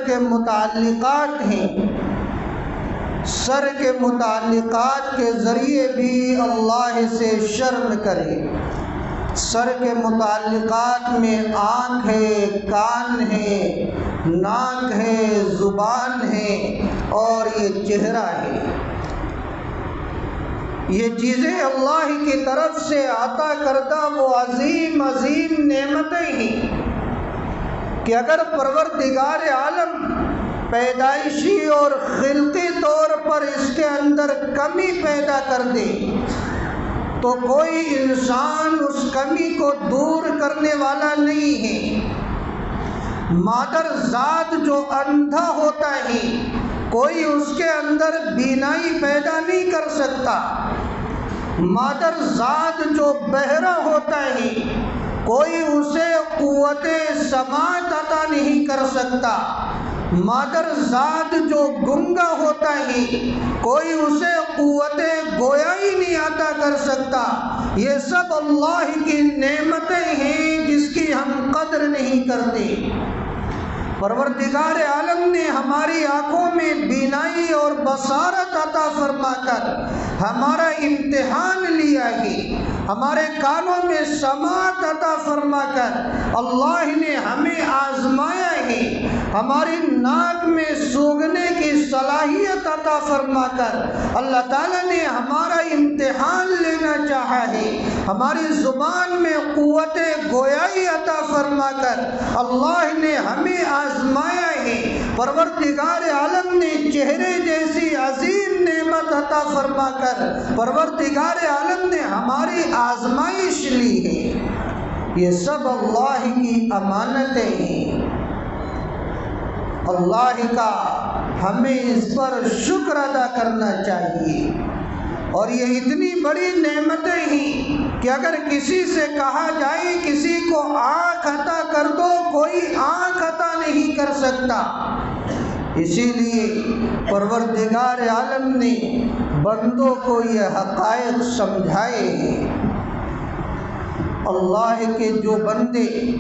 کے متعلقات ہیں، سر کے متعلقات کے ذریعے بھی اللہ سے شرم کرے۔ سر کے متعلقات میں آنکھ ہے، کان ہے، ناک ہے، زبان ہے اور یہ چہرہ ہے۔ یہ چیزیں اللہ کی طرف سے عطا کردہ وہ عظیم عظیم نعمتیں ہیں کہ اگر پروردگار عالم پیدائشی اور خلقی طور پر اس کے اندر کمی پیدا کر دے تو کوئی انسان اس کمی کو دور کرنے والا نہیں ہے۔ مادر ذات جو اندھا ہوتا ہے کوئی اس کے اندر بینائی پیدا نہیں کر سکتا۔ مادر ذات جو بہرا ہوتا ہے کوئی اسے قوت سماعت عطا نہیں کر سکتا۔ مادر ذات جو گنگا ہوتا ہے کوئی اسے قوت گویائی نہیں عطا کر سکتا۔ یہ سب اللہ کی نعمتیں ہیں جس کی ہم قدر نہیں کرتے۔ پروردگار عالم نے ہماری آنکھوں میں بینائی اور بصارت عطا فرما کر ہمارا امتحان لیا ہے۔ ہمارے کانوں میں سماعت عطا فرما کر اللہ نے ہمیں آزمایا ہے۔ ہماری ناک میں سونگھنے کی صلاحیت عطا فرما کر اللہ تعالیٰ نے ہمارا امتحان لینا چاہا ہے۔ ہماری زبان میں قوت گویائی عطا فرما کر اللہ نے ہمیں آزمایا ہے۔ پروردگار عالم نے چہرے جیسی عظیم نعمت عطا فرما کر پروردگار عالم نے ہماری آزمائش لی ہے۔ یہ سب اللہ کی امانتیں ہیں۔ اللہ کا ہمیں اس پر شکر ادا کرنا چاہیے۔ اور یہ اتنی بڑی نعمتیں ہیں کہ اگر کسی سے کہا جائے کسی کو آنکھ عطا کر دو کوئی آنکھ عطا نہیں کر سکتا۔ اسی لیے پروردگار عالم نے بندوں کو یہ حقائق سمجھائے ہیں۔ اللہ کے جو بندے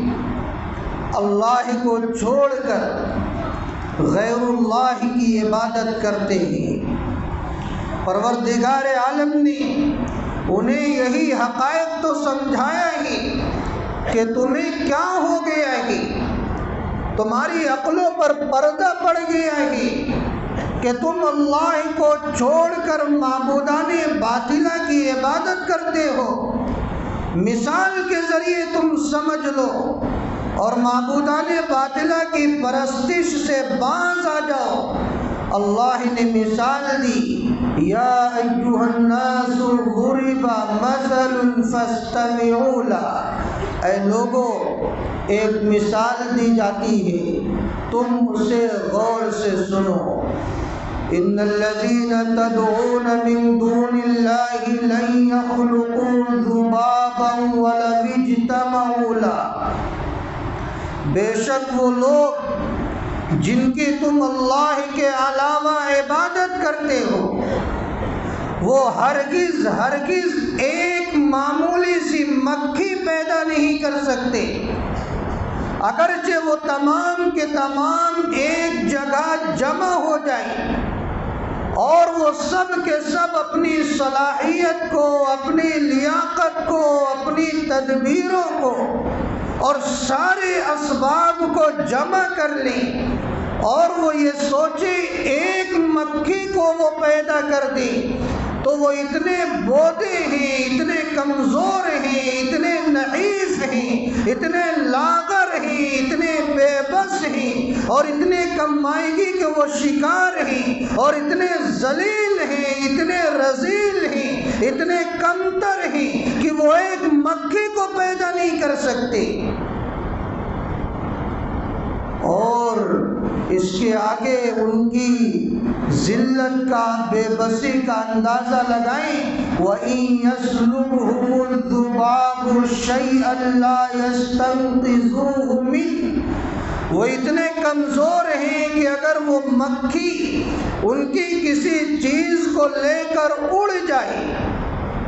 اللہ کو چھوڑ کر غیر اللہ کی عبادت کرتے ہیں، پروردگار عالم نے انہیں یہی حقائق تو سمجھایا ہے کہ تمہیں کیا ہو گیا ہے، تمہاری عقلوں پر پردہ پڑ گیا ہے کہ تم اللہ کو چھوڑ کر معبودان باطلہ کی عبادت کرتے ہو۔ مثال کے ذریعے تم سمجھ لو اور معبودان باطلہ کی پرستش سے باز آ جاؤ۔ اللہ نے مثال دی، یا ایھا الناس ضرب مثل فاستمعوا لہ، اے لوگو ایک مثال دی جاتی ہے تم اسے غور سے سنو۔ ان الذین تدعون من دون اللہ لن یخلقوا ذبابا ولو اجتمعوا لہ، بے شک وہ لوگ جن کی تم اللہ کے علاوہ عبادت کرتے ہو وہ ہرگز ہرگز ایک معمولی سی مکھی پیدا نہیں کر سکتے، اگرچہ وہ تمام کے تمام ایک جگہ جمع ہو جائیں اور وہ سب کے سب اپنی صلاحیت کو، اپنی لیاقت کو، اپنی تدبیروں کو اور سارے اسباب کو جمع کر لیں اور وہ یہ سوچے ایک مکھی کو وہ پیدا کر دیں تو وہ اتنے بودے ہیں، اتنے کمزور ہیں، اتنے نحیف ہیں، اتنے لاغر ہیں، اتنے بے بس ہیں اور اتنے کم مائگی کے وہ شکار ہیں اور اتنے ذلیل ہیں، اتنے رذیل ہیں، اتنے کمتر ہیں کہ وہ ایک مکھی کو پیدا نہیں کر سکتے۔ اور اس کے آگے ان کی ذلت کا، بے بسی کا اندازہ لگائیں، وَإِن يَسْلُبْهُمُ الذُّبَابُ شَيْئًا لَا يَسْتَنقِذُوهُ مِنْهُ، وہ اتنے کمزور ہیں کہ اگر وہ مکھی ان کی کسی چیز کو لے کر اڑ جائے،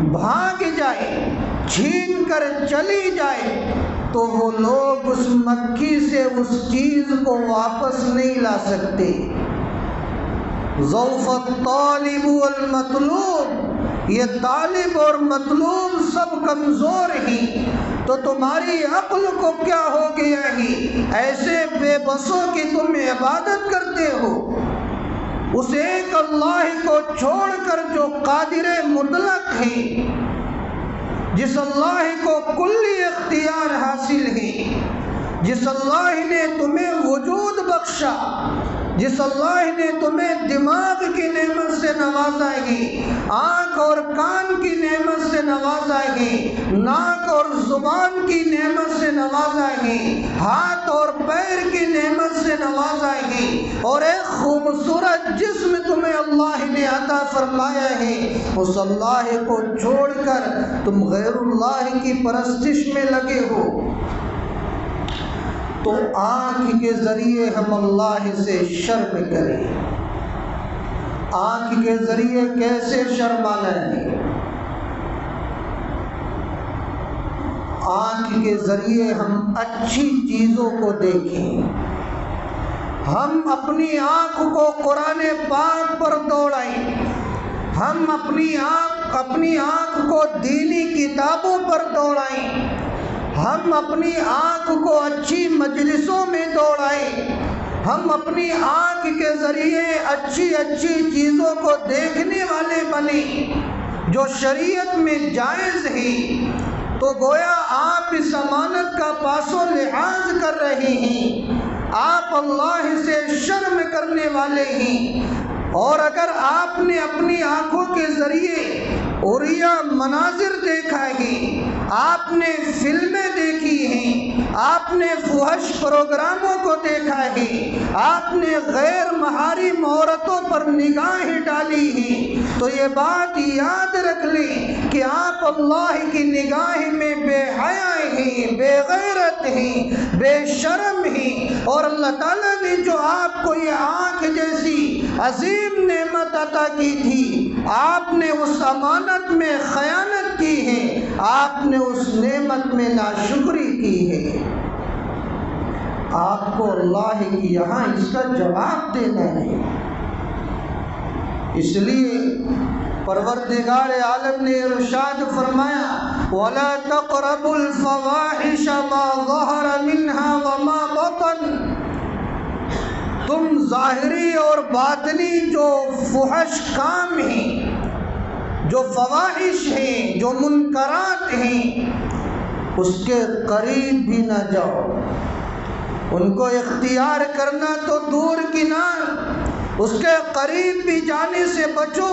بھاگ جائے، چھین کر چلی جائے تو وہ لوگ اس مکھی سے اس چیز کو واپس نہیں لا سکتے۔ ضعف الطالب والمطلوب، یہ طالب اور مطلوب سب کمزور ہیں، تو تمہاری عقل کو کیا ہو گیا ہے ایسے بے بسوں کی تم عبادت کرتے ہو؟ اس ایک اللہ کو چھوڑ کر جو قادر مطلق ہے، جس اللہ کو کلی اختیار حاصل ہے، جس اللہ نے تمہیں وجود بخشا، جس اللہ نے تمہیں دماغ کی نعمت سے نوازا ہے، آنکھ اور کان کی نعمت سے نوازا ہے، ناک اور زبان کی نعمت سے نوازا ہے، ہاتھ اور پیر کی نعمت سے نوازا ہے، اور ایک خوبصورت جسم تمہیں اللہ نے عطا فرمایا ہے، اس اللہ کو چھوڑ کر تم غیر اللہ کی پرستش میں لگے ہو۔ تو آنکھ کے ذریعے ہم اللہ سے شرم کریں۔ آنکھ کے ذریعے کیسے شرمانا ہے؟ آنکھ کے ذریعے ہم اچھی چیزوں کو دیکھیں، ہم اپنی آنکھ کو قرآن پاک پر دوڑائیں، ہم اپنی آنکھ کو دینی کتابوں پر دوڑائیں، ہم اپنی آنکھ کو اچھی مجلسوں میں دوڑائیں، ہم اپنی آنکھ کے ذریعے اچھی چیزوں کو دیکھنے والے بنیں جو شریعت میں جائز ہے۔ تو گویا آپ اس امانت کا پاس و لحاظ کر رہے ہیں، آپ اللہ سے شرم کرنے والے ہیں، اور اگر آپ نے اپنی آنکھوں کے ذریعے عریاں مناظر دیکھا ہے، آپ نے فلمیں دیکھی ہیں، آپ نے فحش پروگراموں کو دیکھا ہے، آپ نے غیر محارم عورتوں پر نگاہیں ڈالی ہیں، تو یہ بات یاد رکھ لیں کہ آپ اللہ کی نگاہ میں بے حیا ہیں، بے غیرت ہیں، بے شرم ہیں، اور اللہ تعالیٰ نے جو آپ کو یہ آنکھ جیسی عظیم نعمت عطا کی تھی، آپ نے اس امانت میں خیانت کی ہے، آپ نے اس نعمت میں ناشکری کی ہے۔ آپ کو اللہ کی یہاں اس کا جواب دینا ہے۔ اس لیے پروردگار عالم نے ارشاد فرمایا وَلَا تَقْرَبُوا الْفَوَاحِشَ مَا ظَهَرَ مِنْهَا وَمَا بَطَنَ، تم ظاہری اور باطنی جو فحش کام ہیں، جو فواحش ہیں، جو منکرات ہیں، اس کے قریب بھی نہ جاؤ، ان کو اختیار کرنا تو دور کی نار، اس کے قریب بھی جانے سے بچو۔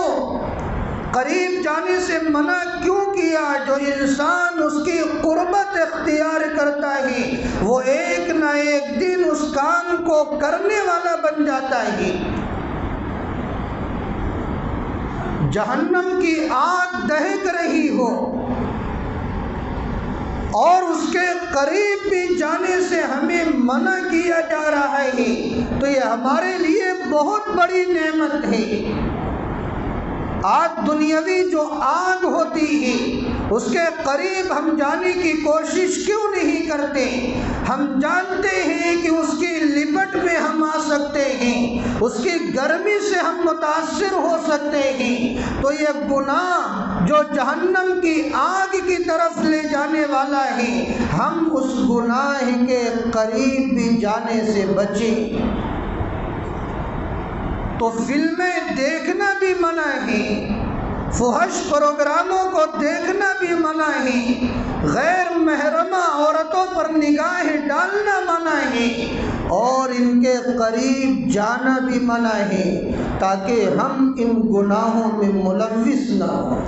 قریب جانے سے منع کیوں کیا؟ جو انسان اس کی قربت اختیار کرتا ہے وہ ایک نہ ایک دن اس کام کو کرنے والا بن جاتا ہے۔ جہنم کی آگ دہک رہی ہو اور اس کے قریب بھی جانے سے ہمیں منع کیا جا رہا ہے، تو یہ ہمارے لیے بہت بڑی نعمت ہے۔ آج دنیاوی جو آگ ہوتی ہے اس کے قریب ہم جانے کی کوشش کیوں نہیں کرتے؟ ہم جانتے ہیں کہ اس کی لپٹ میں ہم آ سکتے ہیں، اس کی گرمی سے ہم متاثر ہو سکتے ہیں، تو یہ گناہ جو جہنم کی آگ کی طرف لے جانے والا ہے، ہم اس گناہ کے قریب بھی جانے سے بچیں۔ تو فلمیں دیکھنا بھی منع ہے، فحش پروگراموں کو دیکھنا بھی منع ہے، غیر محرمہ عورتوں پر نگاہیں ڈالنا منع ہے، اور ان کے قریب جانا بھی منع ہے، تاکہ ہم ان گناہوں میں ملوث نہ ہوں۔